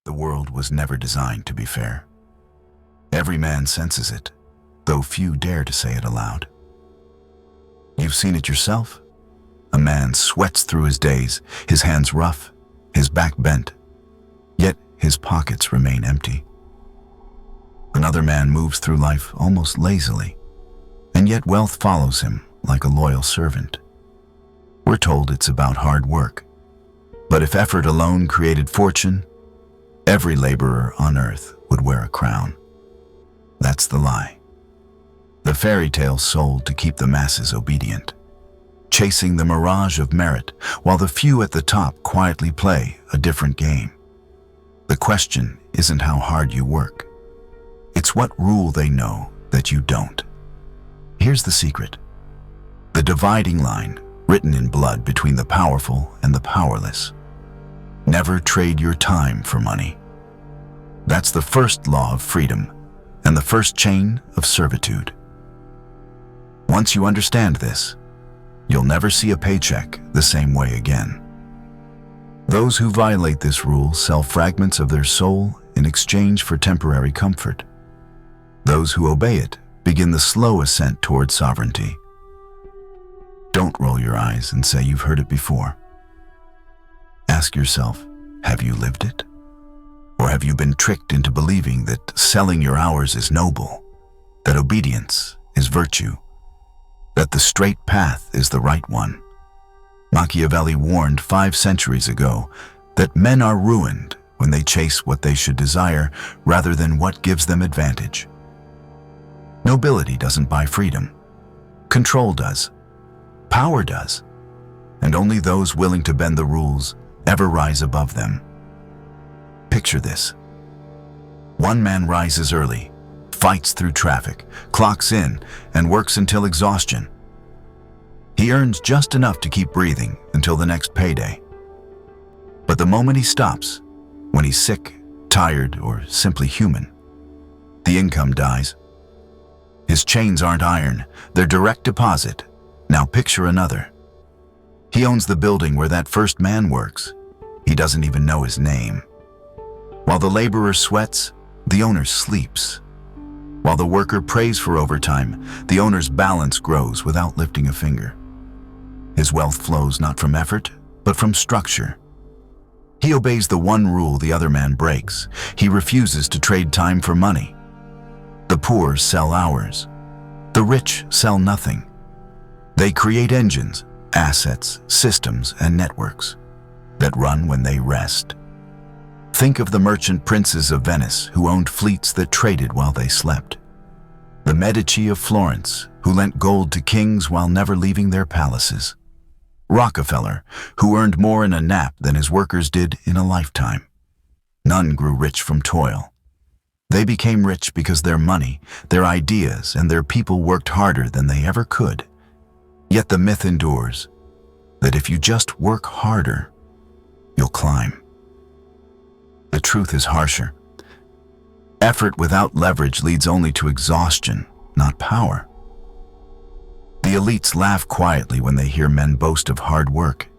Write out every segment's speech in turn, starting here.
The world was never designed to be fair. Every man senses it, though few dare to say it aloud. You've seen it yourself. A man sweats through his days, his hands rough, his back bent, yet his pockets remain empty. Another man moves through life almost lazily, and yet wealth follows him like a loyal servant. We're told it's about hard work, but if effort alone created fortune, every laborer on earth would wear a crown. That's the lie. The fairy tale sold to keep the masses obedient, chasing the mirage of merit, while the few at the top quietly play a different game. The question isn't how hard you work. It's what rule they know that you don't. Here's the secret. The dividing line, written in blood between the powerful and the powerless. Never trade your time for money. That's the first law of freedom and the first chain of servitude. Once you understand this, you'll never see a paycheck the same way again. Those who violate this rule sell fragments of their soul in exchange for temporary comfort. Those who obey it begin the slow ascent toward sovereignty. Don't roll your eyes and say you've heard it before. Ask yourself, have you lived it? Or have you been tricked into believing that selling your hours is noble, that obedience is virtue, that the straight path is the right one? Machiavelli warned 5 centuries ago that men are ruined when they chase what they should desire rather than what gives them advantage. Nobility doesn't buy freedom. Control does. Power does. And only those willing to bend the rules ever rise above them. Picture this. One man rises early, fights through traffic, clocks in, and works until exhaustion. He earns just enough to keep breathing until the next payday. But the moment he stops, when he's sick, tired, or simply human, the income dies. His chains aren't iron, they're direct deposit. Now picture another. He owns the building where that first man works. He doesn't even know his name. While the laborer sweats, the owner sleeps. While the worker prays for overtime, the owner's balance grows without lifting a finger. His wealth flows not from effort, but from structure. He obeys the one rule the other man breaks. He refuses to trade time for money. The poor sell hours. The rich sell nothing. They create engines, assets, systems, and networks that run when they rest. Think of the merchant princes of Venice who owned fleets that traded while they slept. The Medici of Florence, who lent gold to kings while never leaving their palaces. Rockefeller, who earned more in a nap than his workers did in a lifetime. None grew rich from toil. They became rich because their money, their ideas, and their people worked harder than they ever could. Yet the myth endures that if you just work harder, you'll climb. The truth is harsher. Effort without leverage leads only to exhaustion, not power. The elites laugh quietly when they hear men boast of hard work.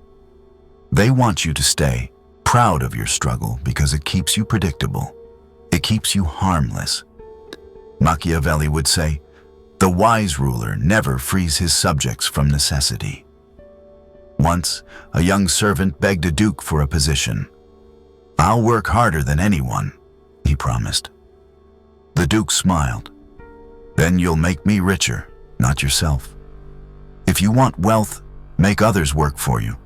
They want you to stay proud of your struggle because it keeps you predictable. It keeps you harmless. Machiavelli would say, "The wise ruler never frees his subjects from necessity." Once, a young servant begged a duke for a position. "I'll work harder than anyone," he promised. The duke smiled. "Then you'll make me richer, not yourself. If you want wealth, make others work for you."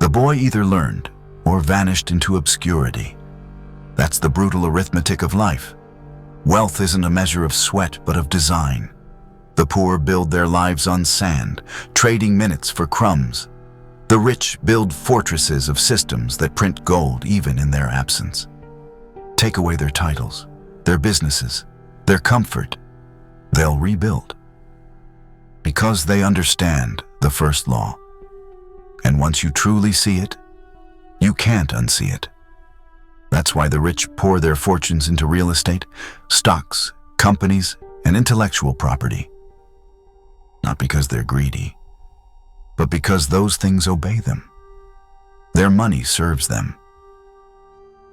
The boy either learned or vanished into obscurity. That's the brutal arithmetic of life. Wealth isn't a measure of sweat, but of design. The poor build their lives on sand, trading minutes for crumbs. The rich build fortresses of systems that print gold even in their absence. Take away their titles, their businesses, their comfort. They'll rebuild. Because they understand the first law. And once you truly see it, you can't unsee it. That's why the rich pour their fortunes into real estate, stocks, companies, and intellectual property. Not because they're greedy, but because those things obey them. Their money serves them.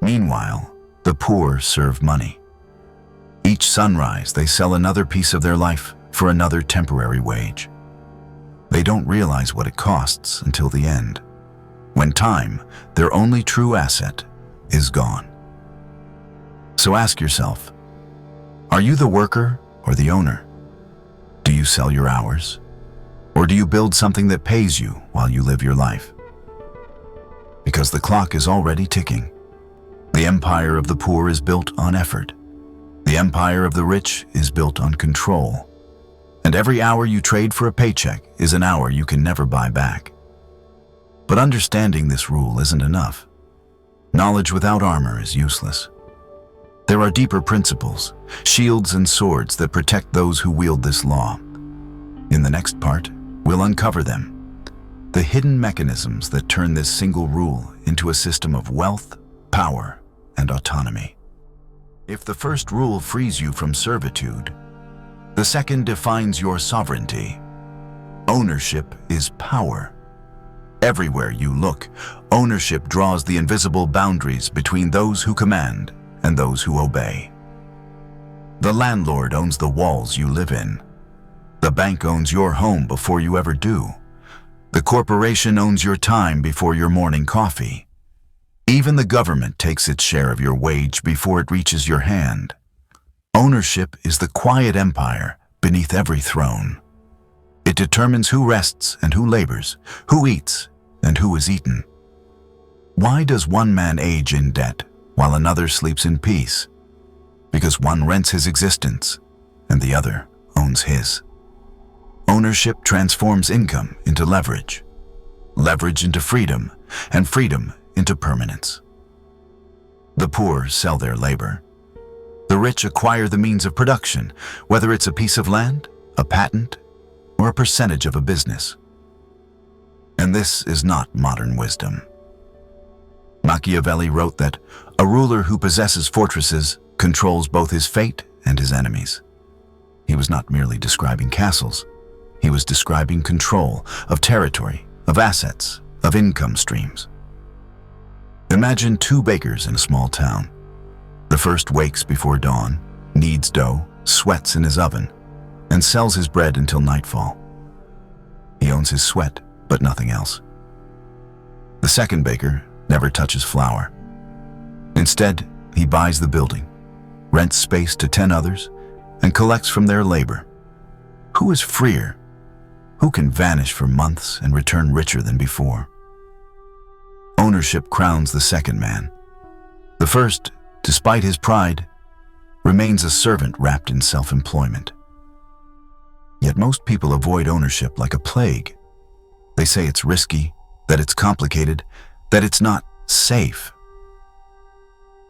Meanwhile, the poor serve money. Each sunrise, they sell another piece of their life for another temporary wage. They don't realize what it costs until the end, when time, their only true asset, is gone. So ask yourself, are you the worker or the owner? Do you sell your hours? Or do you build something that pays you while you live your life? Because the clock is already ticking. The empire of the poor is built on effort. The empire of the rich is built on control. And every hour you trade for a paycheck is an hour you can never buy back. But understanding this rule isn't enough. Knowledge without armor is useless. There are deeper principles, shields and swords that protect those who wield this law. In the next part, we'll uncover them, the hidden mechanisms that turn this single rule into a system of wealth, power, and autonomy. If the first rule frees you from servitude, the second defines your sovereignty. Ownership is power. Everywhere you look, ownership draws the invisible boundaries between those who command and those who obey. The landlord owns the walls you live in. The bank owns your home before you ever do. The corporation owns your time before your morning coffee. Even the government takes its share of your wage before it reaches your hand. Ownership is the quiet empire beneath every throne. It determines who rests and who labors, who eats and who is eaten. Why does one man age in debt while another sleeps in peace? Because one rents his existence and the other owns his. Ownership transforms income into leverage, leverage into freedom, and freedom into permanence. The poor sell their labor. The rich acquire the means of production, whether it's a piece of land, a patent, or a percentage of a business. And this is not modern wisdom. Machiavelli wrote that a ruler who possesses fortresses controls both his fate and his enemies. He was not merely describing castles. He was describing control of territory, of assets, of income streams. Imagine two bakers in a small town. The first wakes before dawn, kneads dough, sweats in his oven, and sells his bread until nightfall. He owns his sweat, but nothing else. The second baker never touches flour. Instead, he buys the building, rents space to 10 others, and collects from their labor. Who is freer? Who can vanish for months and return richer than before? Ownership crowns the second man. The first, despite his pride, remains a servant wrapped in self-employment. Yet most people avoid ownership like a plague. They say it's risky, that it's complicated, that it's not safe.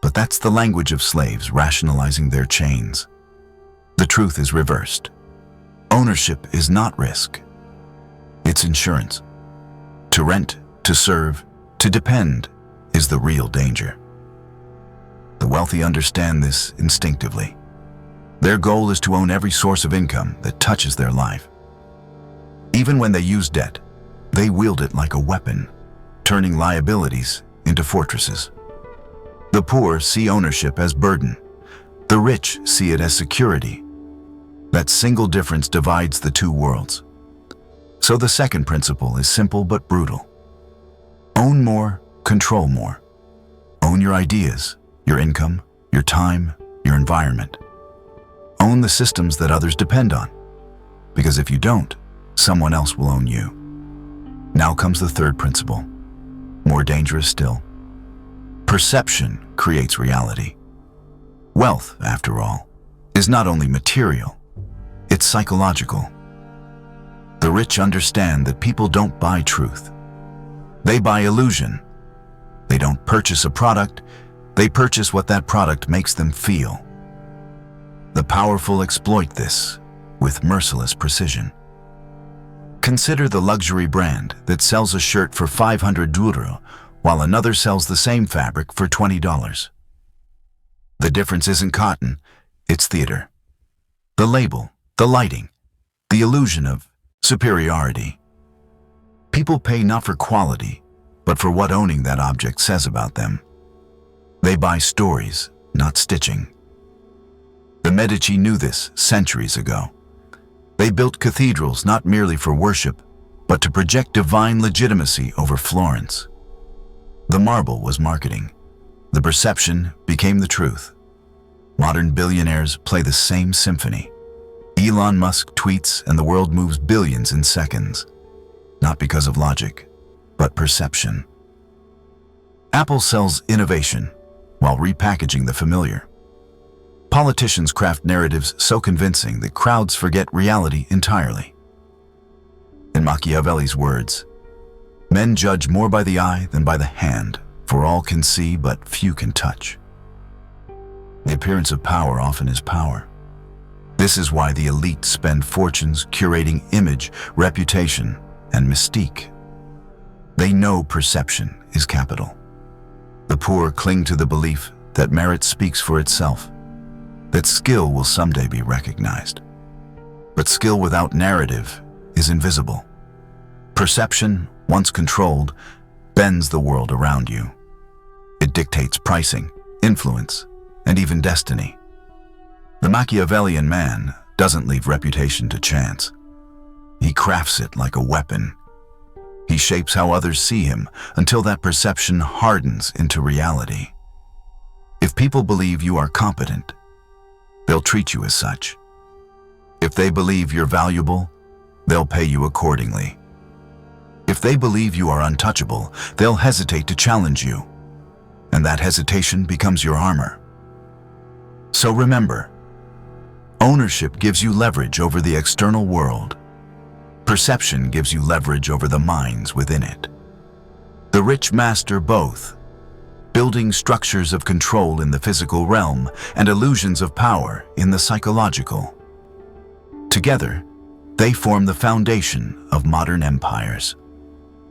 But that's the language of slaves rationalizing their chains. The truth is reversed. Ownership is not risk. It's insurance. To rent, to serve, to depend is the real danger. The wealthy understand this instinctively. Their goal is to own every source of income that touches their life. Even when they use debt, they wield it like a weapon, turning liabilities into fortresses. The poor see ownership as burden. The rich see it as security. That single difference divides the two worlds. So the second principle is simple but brutal. Own more, control more. Own your ideas, your income, your time, your environment. Own the systems that others depend on. Because if you don't, someone else will own you. Now comes the third principle, more dangerous still. Perception creates reality. Wealth, after all, is not only material, it's psychological. The rich understand that people don't buy truth. They buy illusion. They don't purchase a product, they purchase what that product makes them feel. The powerful exploit this with merciless precision. Consider the luxury brand that sells a shirt for 500 euro while another sells the same fabric for $20. The difference isn't cotton, it's theater. The label, the lighting, the illusion of superiority. People pay not for quality, but for what owning that object says about them. They buy stories, not stitching. The Medici knew this centuries ago. They built cathedrals not merely for worship, but to project divine legitimacy over Florence. The marble was marketing. The perception became the truth. Modern billionaires play the same symphony. Elon Musk tweets and the world moves billions in seconds. Not because of logic, but perception. Apple sells innovation while repackaging the familiar. Politicians craft narratives so convincing that crowds forget reality entirely. In Machiavelli's words, men judge more by the eye than by the hand, for all can see but few can touch. The appearance of power often is power. This is why the elite spend fortunes curating image, reputation, and mystique. They know perception is capital. The poor cling to the belief that merit speaks for itself, that skill will someday be recognized. But skill without narrative is invisible. Perception, once controlled, bends the world around you. It dictates pricing, influence, and even destiny. The Machiavellian man doesn't leave reputation to chance. He crafts it like a weapon. He shapes how others see him until that perception hardens into reality. If people believe you are competent, they'll treat you as such. If they believe you're valuable, they'll pay you accordingly. If they believe you are untouchable, they'll hesitate to challenge you, and that hesitation becomes your armor. So remember, ownership gives you leverage over the external world. Perception gives you leverage over the minds within it. The rich master both, building structures of control in the physical realm and illusions of power in the psychological. Together, they form the foundation of modern empires,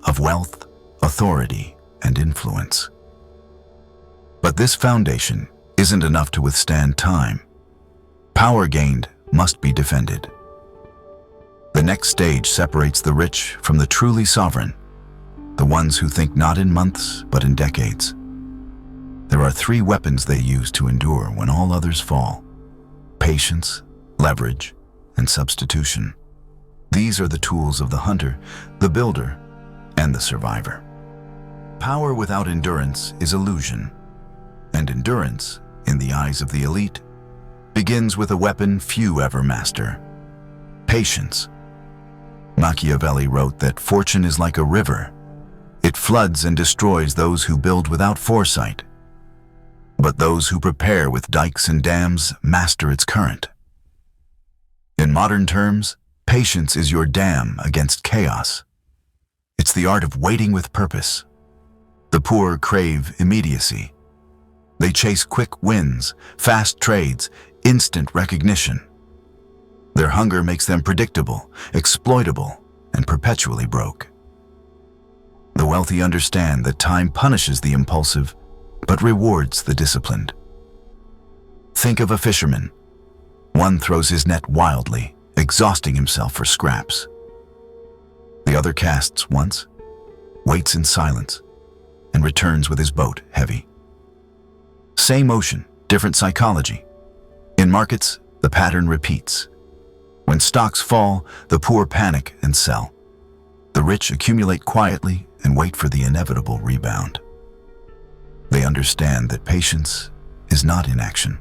of wealth, authority, and influence. But this foundation isn't enough to withstand time. Power gained must be defended. The next stage separates the rich from the truly sovereign, the ones who think not in months but in decades. There are three weapons they use to endure when all others fall: patience, leverage, and substitution. These are the tools of the hunter, the builder, and the survivor. Power without endurance is illusion, and endurance, in the eyes of the elite, begins with a weapon few ever master: patience. Machiavelli wrote that fortune is like a river. It floods and destroys those who build without foresight. But those who prepare with dikes and dams master its current. In modern terms, patience is your dam against chaos. It's the art of waiting with purpose. The poor crave immediacy. They chase quick wins, fast trades, instant recognition. Their hunger makes them predictable, exploitable, and perpetually broke. The wealthy understand that time punishes the impulsive, but rewards the disciplined. Think of a fisherman. One throws his net wildly, exhausting himself for scraps. The other casts once, waits in silence, and returns with his boat heavy. Same ocean, different psychology. In markets, the pattern repeats. When stocks fall, the poor panic and sell. The rich accumulate quietly and wait for the inevitable rebound. They understand that patience is not inaction.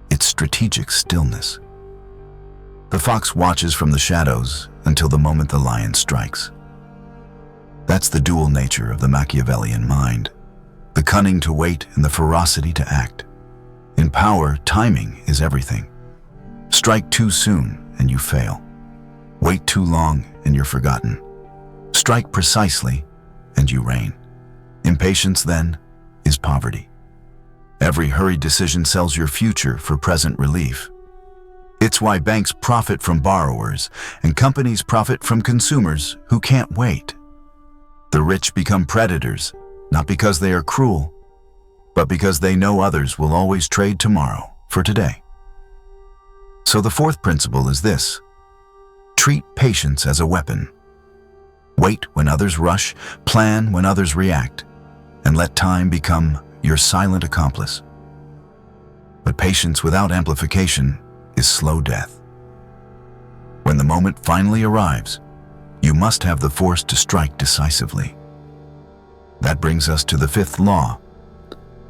It's strategic stillness. The fox watches from the shadows until the moment the lion strikes. That's the dual nature of the Machiavellian mind: the cunning to wait and the ferocity to act. In power, timing is everything. Strike too soon and you fail. Wait too long and you're forgotten. Strike precisely and you reign. Impatience, then, is poverty. Every hurried decision sells your future for present relief. It's why banks profit from borrowers and companies profit from consumers who can't wait. The rich become predators, not because they are cruel, but because they know others will always trade tomorrow for today. So the fourth principle is this: treat patience as a weapon. Wait when others rush, plan when others react, and let time become your silent accomplice. But patience without amplification is slow death. When the moment finally arrives, you must have the force to strike decisively. That brings us to the fifth law.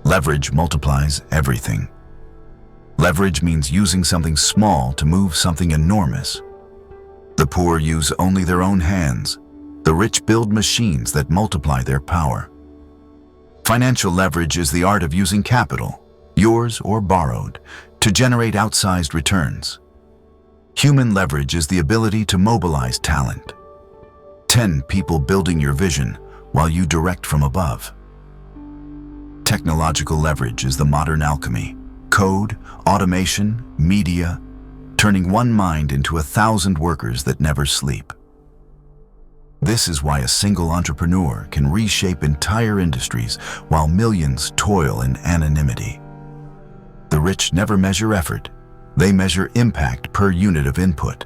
Leverage multiplies everything. Leverage means using something small to move something enormous. The poor use only their own hands. The rich build machines that multiply their power. Financial leverage is the art of using capital, yours or borrowed, to generate outsized returns. Human leverage is the ability to mobilize talent. 10 people building your vision while you direct from above. Technological leverage is the modern alchemy. Code, automation, media, turning one mind into 1,000 workers that never sleep. This is why a single entrepreneur can reshape entire industries while millions toil in anonymity. The rich never measure effort. They measure impact per unit of input.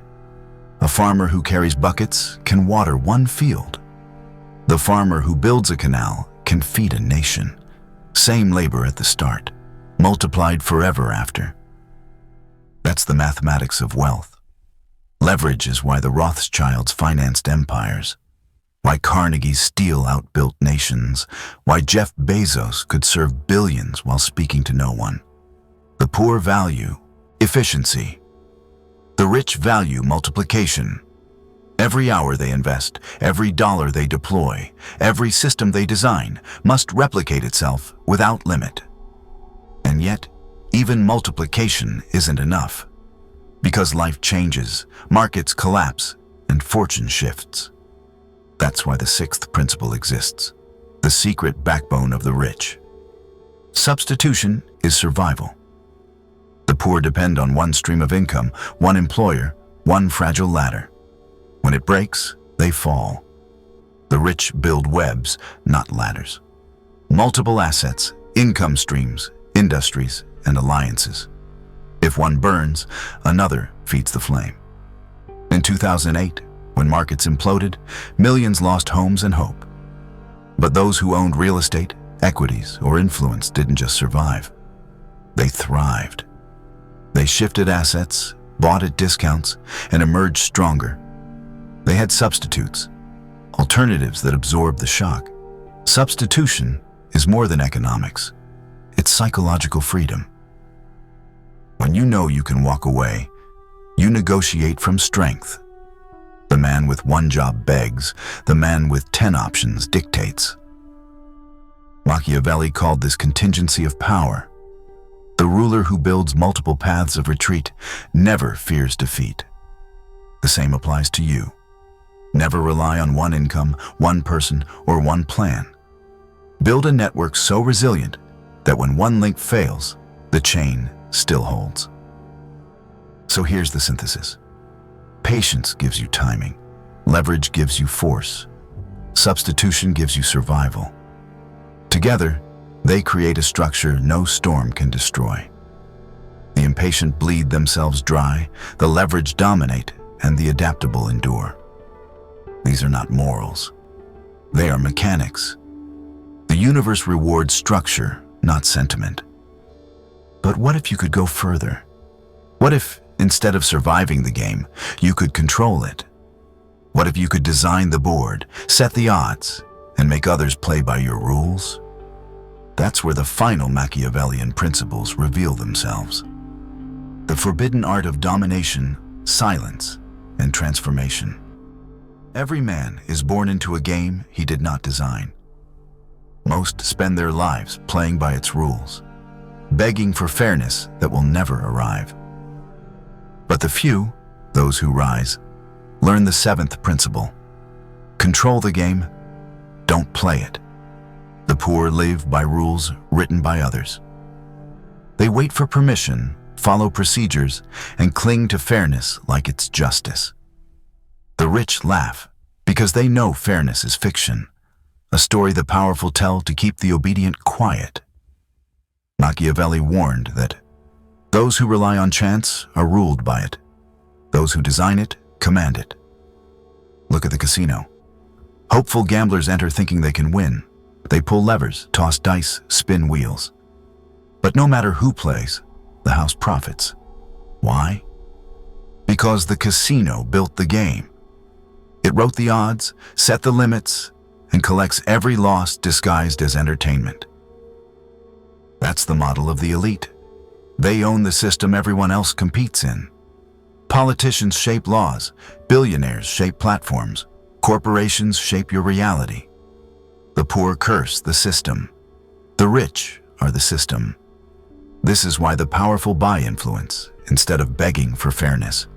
A farmer who carries buckets can water one field. The farmer who builds a canal can feed a nation. Same labor at the start, multiplied forever after. That's the mathematics of wealth. Leverage is why the Rothschilds financed empires, why Carnegie's steel outbuilt nations, why Jeff Bezos could serve billions while speaking to no one. The poor value efficiency. The rich value multiplication. Every hour they invest, every dollar they deploy, every system they design must replicate itself without limit. And yet, even multiplication isn't enough. Because life changes, markets collapse, and fortune shifts. That's why the sixth principle exists, the secret backbone of the rich. Substitution is survival. The poor depend on one stream of income, one employer, one fragile ladder. When it breaks, they fall. The rich build webs, not ladders. Multiple assets, income streams, industries, and alliances. If one burns, another feeds the flame. In 2008, when markets imploded, millions lost homes and hope. But those who owned real estate, equities, or influence didn't just survive. They thrived. They shifted assets, bought at discounts, and emerged stronger. They had substitutes, alternatives that absorbed the shock. Substitution is more than economics. It's psychological freedom. When you know you can walk away, you negotiate from strength. The man with one job begs, the man with 10 options dictates. Machiavelli called this contingency of power. The ruler who builds multiple paths of retreat never fears defeat. The same applies to you. Never rely on one income, one person, or one plan. Build a network so resilient that when one link fails, the chain still holds. So here's the synthesis. Patience gives you timing. Leverage gives you force. Substitution gives you survival. Together, they create a structure no storm can destroy. The impatient bleed themselves dry, the leverage dominate, and the adaptable endure. These are not morals. They are mechanics. The universe rewards structure, not sentiment. But what if you could go further? What if, instead of surviving the game, you could control it? What if you could design the board, set the odds, and make others play by your rules? That's where the final Machiavellian principles reveal themselves. The forbidden art of domination, silence, and transformation. Every man is born into a game he did not design. Most spend their lives playing by its rules, begging for fairness that will never arrive. But the few, those who rise, learn the seventh principle. Control the game, don't play it. The poor live by rules written by others. They wait for permission, follow procedures, and cling to fairness like it's justice. The rich laugh because they know fairness is fiction, a story the powerful tell to keep the obedient quiet. Machiavelli warned that those who rely on chance are ruled by it. Those who design it command it. Look at the casino. Hopeful gamblers enter thinking they can win, They pull levers, toss dice, spin wheels. But no matter who plays, the house profits. Why? Because the casino built the game. It wrote the odds, set the limits, and collects every loss disguised as entertainment. That's the model of the elite. They own the system everyone else competes in. Politicians shape laws, billionaires shape platforms, corporations shape your reality. The poor curse the system. The rich are the system. This is why the powerful buy influence instead of begging for fairness.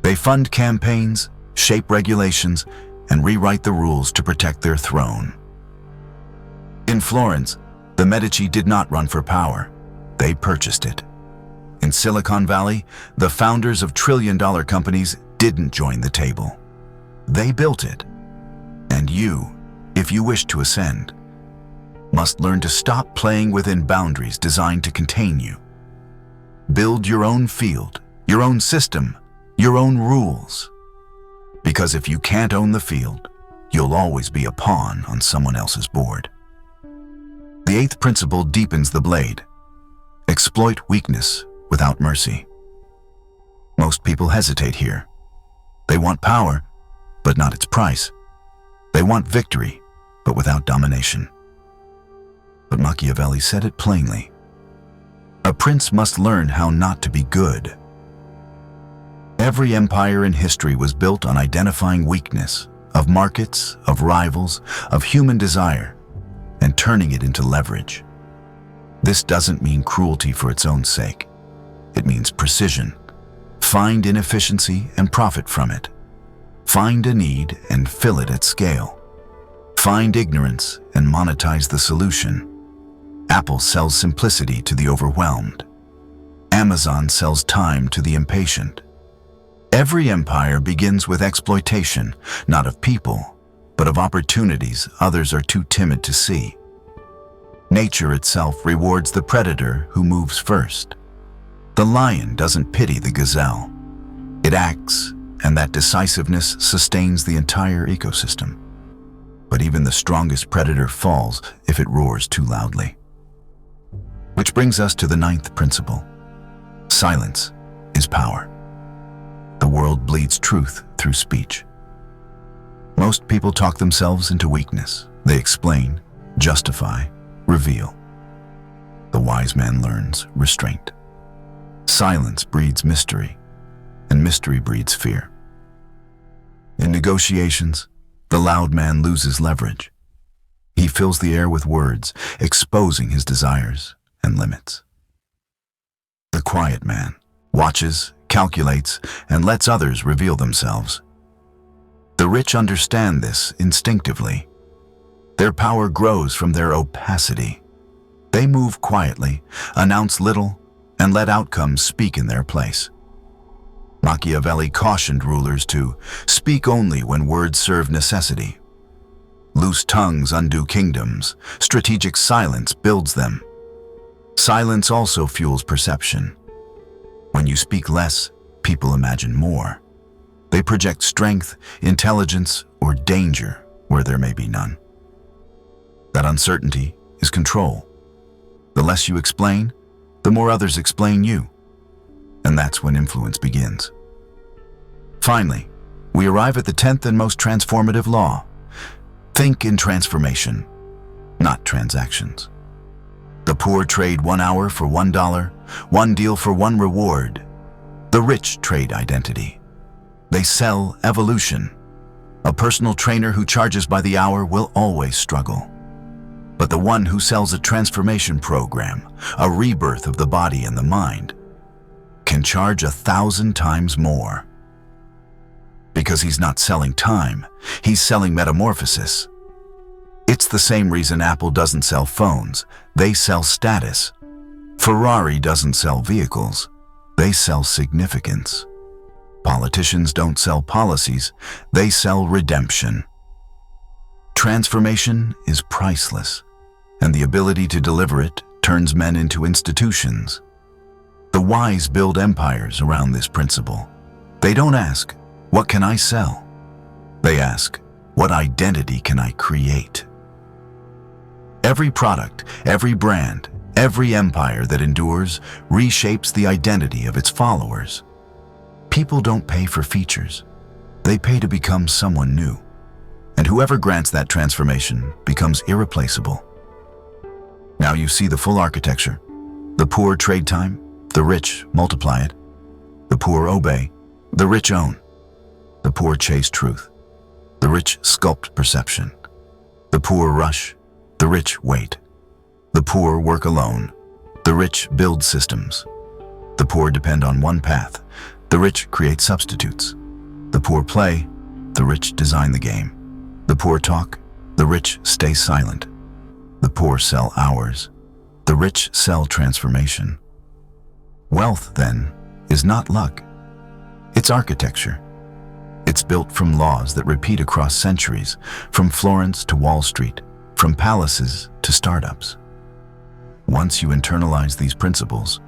They fund campaigns, shape regulations, and rewrite the rules to protect their throne. In Florence, the Medici did not run for power. They purchased it. In Silicon Valley, the founders of trillion-dollar companies didn't join the table. They built it. And you, if you wish to ascend, must learn to stop playing within boundaries designed to contain you. Build your own field, your own system, your own rules. Because if you can't own the field, you'll always be a pawn on someone else's board. The eighth principle deepens the blade. Exploit weakness without mercy. Most people hesitate here. They want power, but not its price. They want victory, but without domination. But Machiavelli said it plainly. A prince must learn how not to be good. Every empire in history was built on identifying weakness, of markets, of rivals, of human desire, and turning it into leverage. This doesn't mean cruelty for its own sake. It means precision. Find inefficiency and profit from it. Find a need and fill it at scale. Find ignorance and monetize the solution. Apple sells simplicity to the overwhelmed. Amazon sells time to the impatient. Every empire begins with exploitation, not of people, but of opportunities others are too timid to see. Nature itself rewards the predator who moves first. The lion doesn't pity the gazelle. It acts, and that decisiveness sustains the entire ecosystem. But even the strongest predator falls if it roars too loudly. Which brings us to the ninth principle. Silence is power. The world bleeds truth through speech. Most people talk themselves into weakness. They explain, justify, reveal. The wise man learns restraint. Silence breeds mystery, and mystery breeds fear. In negotiations, the loud man loses leverage. He fills the air with words, exposing his desires and limits. The quiet man watches, calculates, and lets others reveal themselves. The rich understand this instinctively. Their power grows from their opacity. They move quietly, announce little, and let outcomes speak in their place. Machiavelli cautioned rulers to speak only when words serve necessity. Loose tongues undo kingdoms. Strategic silence builds them. Silence also fuels perception. When you speak less, people imagine more. They project strength, intelligence, or danger where there may be none. That uncertainty is control. The less you explain, the more others explain you. And that's when influence begins. Finally, we arrive at the 10th and most transformative law. Think in transformation, not transactions. The poor trade 1 hour for $1, one deal for one reward. The rich trade identity. They sell evolution. A personal trainer who charges by the hour will always struggle. But the one who sells a transformation program, a rebirth of the body and the mind, can charge 1,000 times more. Because he's not selling time, he's selling metamorphosis. It's the same reason Apple doesn't sell phones, they sell status. Ferrari doesn't sell vehicles, they sell significance. Politicians don't sell policies, they sell redemption. Transformation is priceless, and the ability to deliver it turns men into institutions. The wise build empires around this principle. They don't ask, "What can I sell?" They ask, "What identity can I create?" Every product, every brand, every empire that endures reshapes the identity of its followers. People don't pay for features. They pay to become someone new. And whoever grants that transformation becomes irreplaceable. Now you see the full architecture. The poor trade time, the rich multiply it. The poor obey, the rich own. The poor chase truth. The rich sculpt perception. The poor rush, the rich wait. The poor work alone. The rich build systems. The poor depend on one path. The rich create substitutes. The poor play. The rich design the game. The poor talk. The rich stay silent. The poor sell hours. The rich sell transformation. Wealth, then, is not luck. It's architecture. It's built from laws that repeat across centuries, from Florence to Wall Street, from palaces to startups. Once you internalize these principles,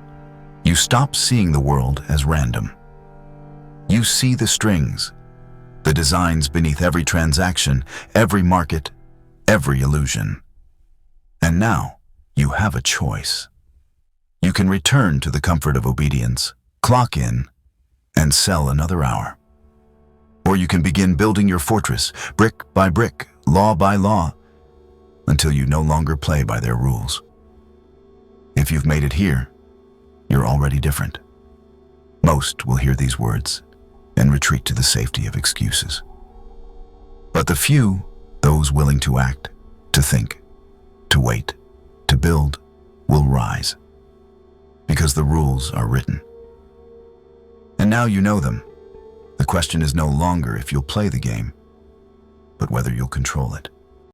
you stop seeing the world as random. You see the strings, the designs beneath every transaction, every market, every illusion. And now, you have a choice. You can return to the comfort of obedience, clock in, and sell another hour. Or you can begin building your fortress, brick by brick, law by law, until you no longer play by their rules. If you've made it here, you're already different. Most will hear these words and retreat to the safety of excuses. But the few, those willing to act, to think, to wait, to build, will rise. Because the rules are written. And now you know them. The question is no longer if you'll play the game, but whether you'll control it.